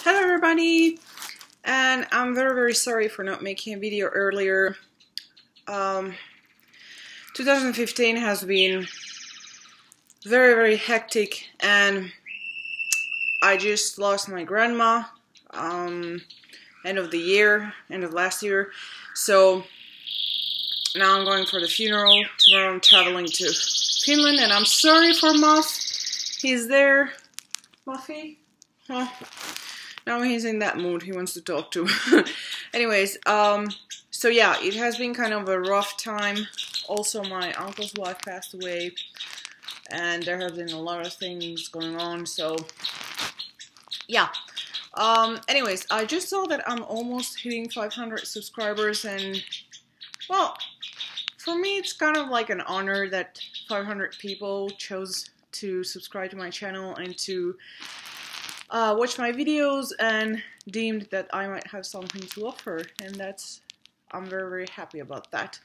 Hello everybody, and I'm very sorry for not making a video earlier. 2015 has been very hectic, and I just lost my grandma end of last year, so now I'm going for the funeral. Tomorrow I'm traveling to Finland, and I'm sorry for Muff. He's there. Muffy? Huh? Now he's in that mood, he wants to talk to. Anyways, so yeah, it has been kind of a rough time. Also, my uncle's wife passed away, and there have been a lot of things going on, so yeah. Anyways, I just saw that I'm almost hitting 500 subscribers, and well, for me it's kind of like an honor that 500 people chose to subscribe to my channel and to watch my videos and deemed that I might have something to offer, and I'm very happy about that.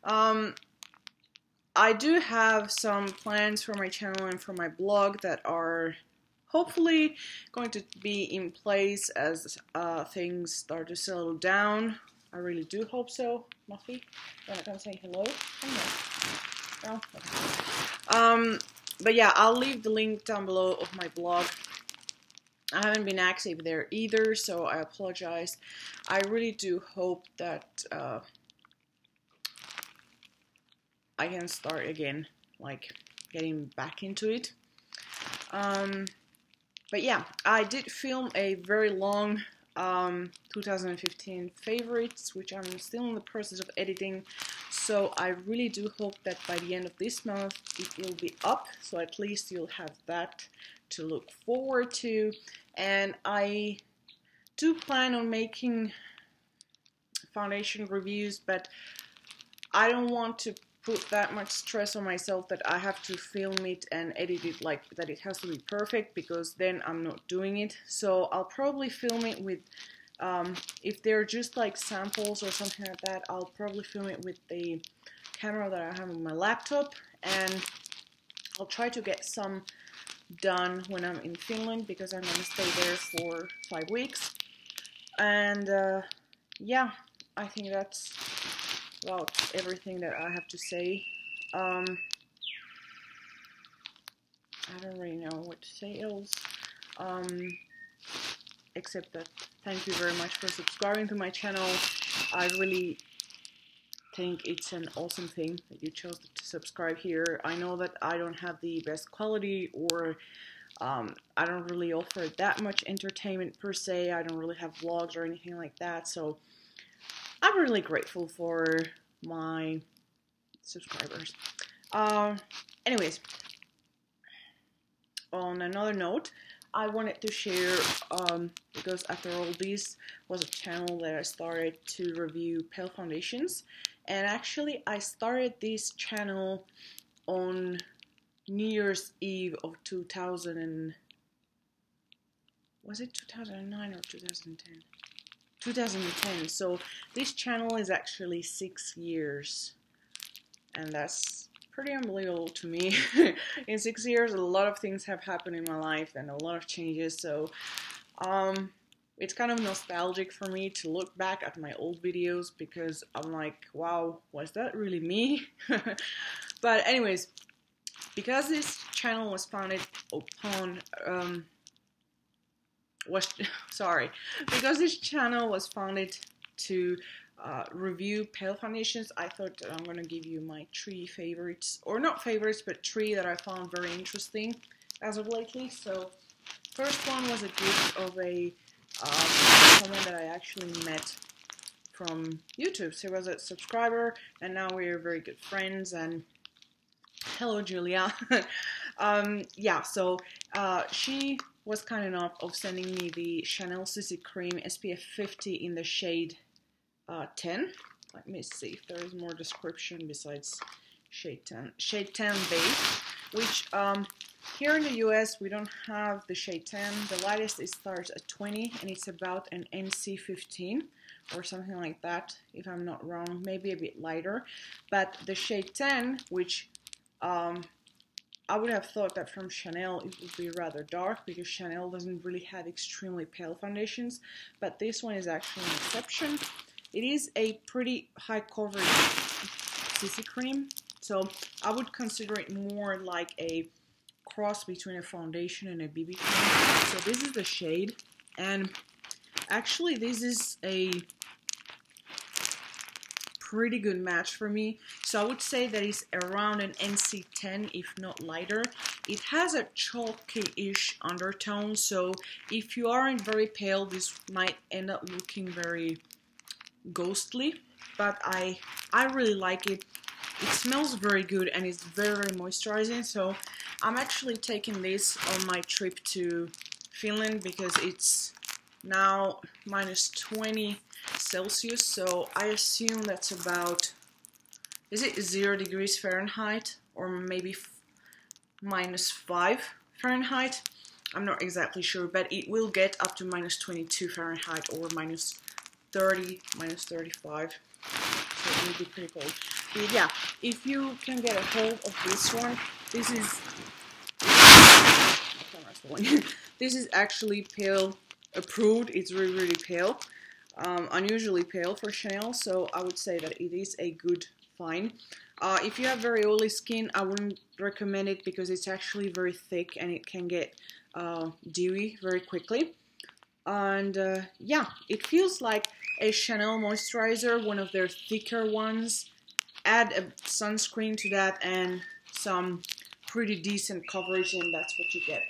I do have some plans for my channel and for my blog that are hopefully going to be in place as things start to settle down. I really do hope so. Muffy, you wanna come say hello? No? Okay. But yeah, I'll leave the link down below of my blog. I haven't been active there either, so I apologize. I really do hope that I can start again, like getting back into it. But yeah, I did film a very long 2015 favorites, which I'm still in the process of editing. So I really do hope that by the end of this month it will be up, so at least you'll have that to look forward to. And I do plan on making foundation reviews, but I don't want to put that much stress on myself that I have to film it and edit it like that it has to be perfect, because then I'm not doing it. So I'll probably film it with, if they're just like samples or something like that, I'll probably film it with the camera that I have on my laptop, and I'll try to get some done when I'm in Finland, because I'm gonna stay there for 5 weeks. And yeah, I think that's about everything that I have to say. I don't really know what to say else, except that thank you very much for subscribing to my channel. I really think it's an awesome thing that you chose to subscribe here. I know that I don't have the best quality, or I don't really offer that much entertainment per se. I don't really have vlogs or anything like that, so I'm really grateful for my subscribers. Anyways, on another note, I wanted to share, because after all, this was a channel that I started to review pale foundations, and actually I started this channel on New Year's Eve of was it 2009 or 2010? 2010. So this channel is actually 6 years, and that's pretty unbelievable to me. In 6 years, a lot of things have happened in my life and a lot of changes, so it's kind of nostalgic for me to look back at my old videos, because I'm like, wow, was that really me? But anyways, because this channel was founded upon because this channel was founded to review pale foundations, I thought that I'm gonna give you my 3 favorites, or not favorites, but 3 that I found very interesting as of lately. So first one was a gift of a someone that I actually met from YouTube. She was a subscriber, and now we're very good friends, and hello Julia. Yeah, so she was kind enough of sending me the Chanel CC Cream SPF 50 in the shade 10. Let me see if there is more description besides shade 10. Shade 10 base, which here in the US we don't have the shade 10. The lightest starts at 20, and it's about an NC 15 or something like that, if I'm not wrong, maybe a bit lighter. But the shade 10, which I would have thought that from Chanel it would be rather dark because Chanel doesn't really have extremely pale foundations, but this one is actually an exception. It is a pretty high coverage CC cream, so I would consider it more like a cross between a foundation and a BB cream. So this is the shade, and actually this is a pretty good match for me. So I would say that it's around an NC10, if not lighter. It has a chalky-ish undertone, so if you aren't very pale, this might end up looking very ghostly, but I really like it. It smells very good and it's very, very moisturizing, so I'm actually taking this on my trip to Finland because it's now -20 Celsius, so I assume that's about, is it 0 degrees Fahrenheit or maybe -5 Fahrenheit? I'm not exactly sure, but it will get up to -22 Fahrenheit or -30, -35, so it will be pretty cold. But yeah, if you can get a hold of this one, this is this is actually pale approved. It's really, really pale, unusually pale for Chanel, so I would say that it is a good find. If you have very oily skin, I wouldn't recommend it because it's actually very thick and it can get dewy very quickly. And yeah, it feels like a Chanel moisturizer, one of their thicker ones. Add a sunscreen to that and some pretty decent coverage, and that's what you get.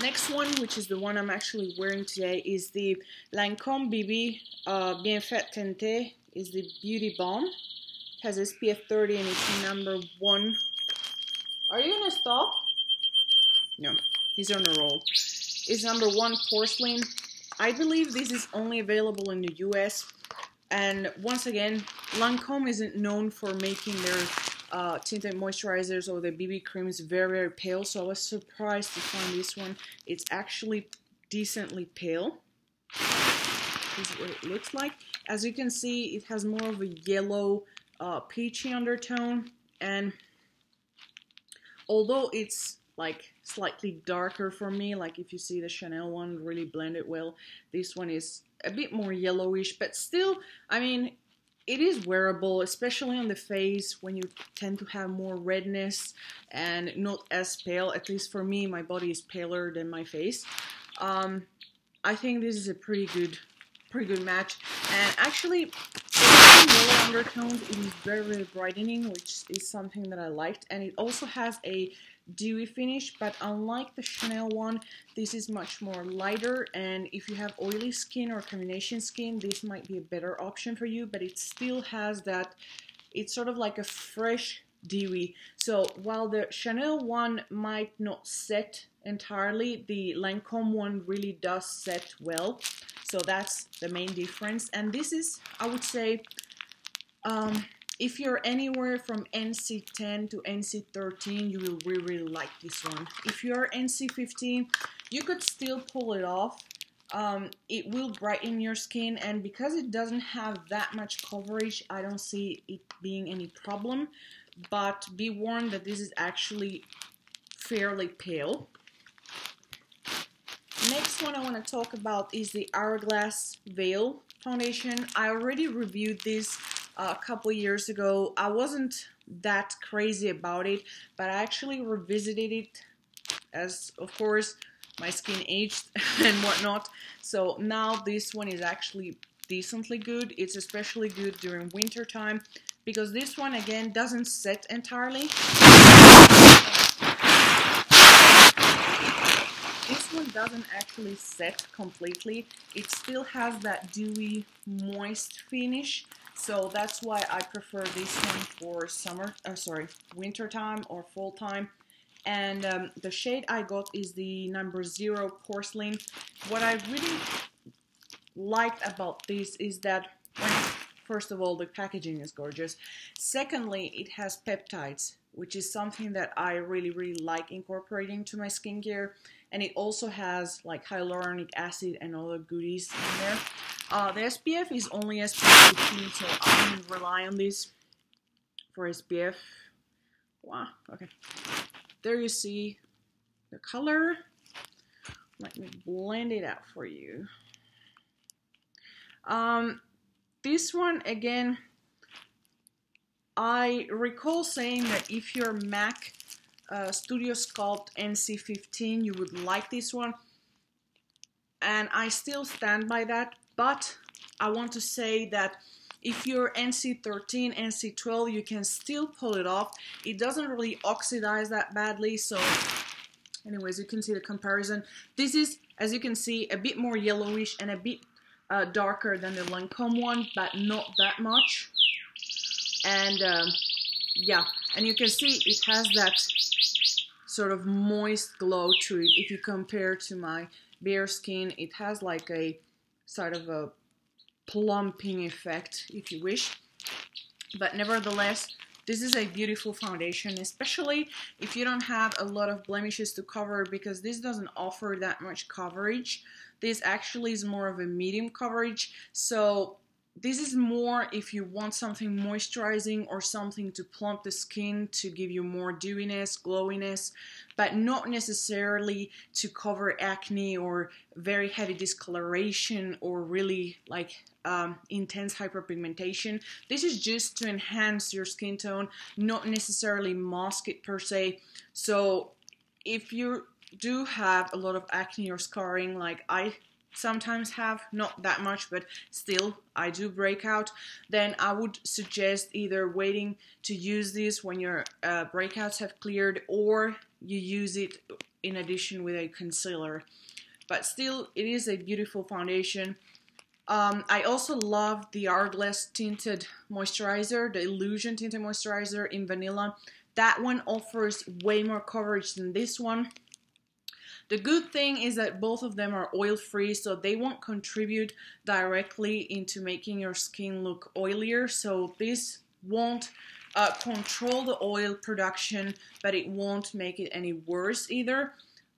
Next one, which is the one I'm actually wearing today, is the Lancôme BB Bien Fait Teinte. Is the Beauty Balm. It has SPF 30 and it's #1. Are you gonna stop? No, he's on a roll. It's #1 porcelain. I believe this is only available in the US. And once again, Lancôme isn't known for making their tinted moisturizers or the BB creams very, very pale, so I was surprised to find this one. It's actually decently pale. This is what it looks like. As you can see, it has more of a yellow, peachy undertone, and although it's like slightly darker for me, like if you see the Chanel one really blended well, this one is a bit more yellowish, but still, I mean, it is wearable, especially on the face when you tend to have more redness and not as pale. At least for me, my body is paler than my face. I think this is a pretty good match. And actually, yellow undertones, it is very, very brightening, which is something that I liked. And it also has a dewy finish, but unlike the Chanel one, this is much more lighter, and if you have oily skin or combination skin, this might be a better option for you, but it still has that, it's sort of like a fresh dewy. So while the Chanel one might not set entirely, the Lancôme one really does set well, so that's the main difference. And this is, I would say, if you're anywhere from NC10 to NC13, you will really, really like this one. If you're NC15, you could still pull it off. It will brighten your skin, and because it doesn't have that much coverage, I don't see it being any problem. But be warned that this is actually fairly pale. Next one I want to talk about is the Hourglass Veil Foundation. I already reviewed this a couple years ago. I wasn't that crazy about it, but I actually revisited it as, of course, my skin aged and whatnot. So now this one is actually decently good. It's especially good during winter time because this one again doesn't set entirely. This one doesn't actually set completely. It still has that dewy, moist finish. So that's why I prefer this one for winter time or fall time. And the shade I got is the #0 Porcelain. What I really liked about this is that, first of all, the packaging is gorgeous. Secondly, it has peptides, which is something that I really, really like incorporating to my skincare. And it also has like hyaluronic acid and other goodies in there. The SPF is only SPF 15, so I wouldn't rely on this for SPF. Wow, okay. there you see the color. Let me blend it out for you. This one, again, I recall saying that if you're MAC Studio Sculpt NC15, you would like this one. And I still stand by that, but I want to say that if you're NC13, NC12, you can still pull it off. It doesn't really oxidize that badly, so anyways, you can see the comparison. This is, as you can see, a bit more yellowish and a bit darker than the Lancome one, but not that much. And yeah, and you can see it has that sort of moist glow to it. If you compare to my bare skin, it has like a sort of a plumping effect, if you wish. But nevertheless, this is a beautiful foundation, especially if you don't have a lot of blemishes to cover, because this doesn't offer that much coverage. This actually is more of a medium coverage, so this is more if you want something moisturizing or something to plump the skin to give you more dewiness, glowiness, but not necessarily to cover acne or very heavy discoloration or really like intense hyperpigmentation. This is just to enhance your skin tone, not necessarily mask it per se. So if you do have a lot of acne or scarring, like I sometimes have, not that much, but still I do break out, then I would suggest either waiting to use this when your breakouts have cleared, or you use it in addition with a concealer. But still, it is a beautiful foundation. I also love the Hourglass tinted moisturizer, the Illusion tinted moisturizer in vanilla. That one offers way more coverage than this one. The good thing is that both of them are oil-free, so they won't contribute directly into making your skin look oilier. So this won't control the oil production, but it won't make it any worse either.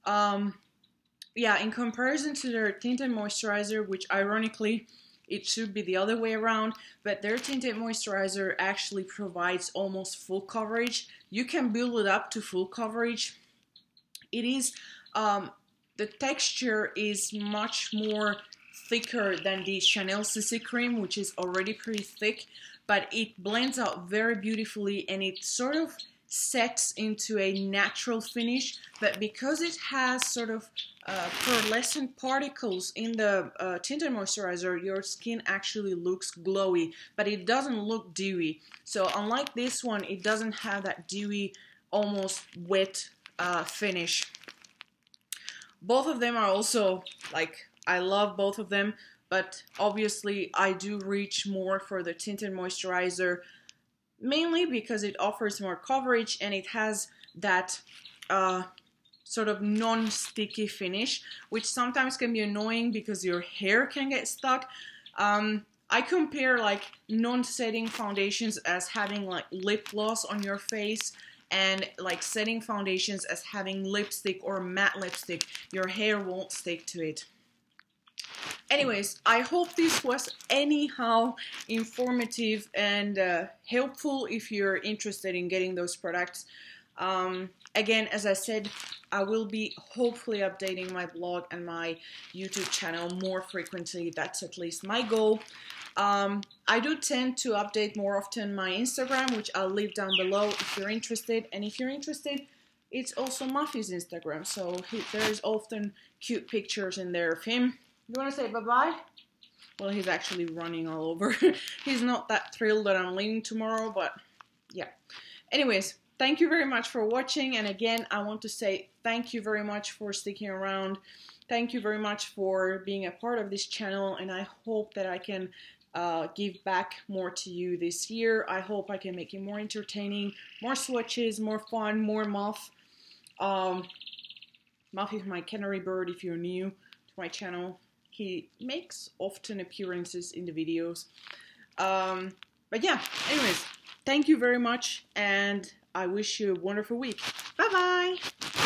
Yeah, in comparison to their tinted moisturizer, which ironically, it should be the other way around, but their tinted moisturizer actually provides almost full coverage. You can build it up to full coverage. It is the texture is much more thicker than the Chanel CC cream, which is already pretty thick, but it blends out very beautifully and it sort of sets into a natural finish. But because it has sort of pearlescent particles in the tinted moisturizer, your skin actually looks glowy, but it doesn't look dewy. So unlike this one, it doesn't have that dewy, almost wet finish. Both of them are also, like, I love both of them, but obviously I do reach more for the tinted moisturizer, mainly because it offers more coverage and it has that sort of non-sticky finish, which sometimes can be annoying because your hair can get stuck. I compare like non-setting foundations as having like lip gloss on your face, and like setting foundations as having lipstick or matte lipstick. Your hair won't stick to it. Anyways, I hope this was anyhow informative and helpful if you're interested in getting those products. Again, as I said, I will be hopefully updating my blog and my YouTube channel more frequently. That's at least my goal. I do tend to update more often my Instagram, which I'll leave down below if you're interested. And if you're interested, it's also Muffy's Instagram, so there's often cute pictures in there of him. You want to say bye-bye? Well, he's actually running all over. He's not that thrilled that I'm leaving tomorrow, but yeah. Anyways, thank you very much for watching. And again, I want to say thank you very much for sticking around. Thank you very much for being a part of this channel. And I hope that I can give back more to you this year. I hope I can make it more entertaining, more swatches, more fun, more Muff. Muff is my canary bird if you're new to my channel. He makes often appearances in the videos. But yeah, anyways, thank you very much, and I wish you a wonderful week. Bye-bye!